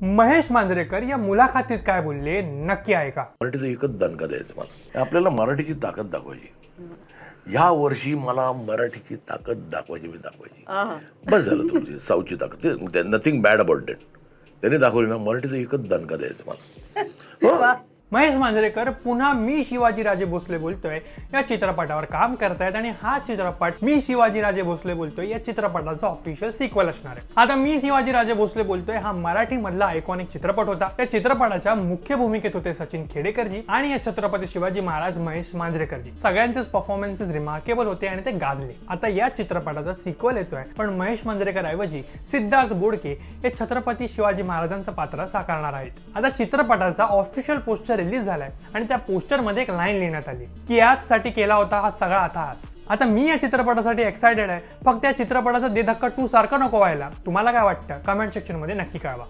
महेश मांजरेकर या मुलाखतीत काय बोलले नक्की ऐका. मराठीचं एकच दणका द्यायचं मला, आपल्याला मराठीची ताकद दाखवायची. या वर्षी मला मराठीची ताकद दाखवायची बस झालं. तुमची साऊची ताकद, नथिंग बॅड अबाउट डेट त्यांनी दाखवली ना. मराठीचं एकच दणका द्यायचं मला. महेश मांजरेकर पुन्हा मी शिवाजीराजे भोसले बोलतोय या चित्रपटावर काम करतायत आणि हा चित्रपट मी शिवाजीराजे भोसले बोलतोय या चित्रपटाचा ऑफिशियल सिक्वल असणार आहे. आता मी शिवाजीराजे भोसले बोलतोय हा मराठी मधला आयकॉनिक चित्रपट होता. या चित्रपटाच्या मुख्य भूमिकेत होते सचिन खेडेकरजी आणि या छत्रपती शिवाजी महाराज महेश मांजरेकरजी. सगळ्यांचेच परफॉर्मन्सेस रिमार्केबल होते आणि ते गाजले. आता या चित्रपटाचा सिक्वल येतोय, पण महेश मांजरेकर ऐवजी सिद्धार्थ बोडके हे छत्रपती शिवाजी महाराजांचं पात्र साकारणार आहेत. आता चित्रपटाचा ऑफिशियल पोस्टर रिलीज झालाय आणि त्या पोस्टर मध्ये एक लाईन लिहिण्यात आली की यासाठी केला होता हा सगळा अट्टहास. आता मी या चित्रपटासाठी एक्सायटेड आहे. फक्त या चित्रपटाचा दे धक्का 2 सारखं नको व्हायला. तुम्हाला काय वाटतं कमेंट सेक्शन मध्ये नक्की कळवा.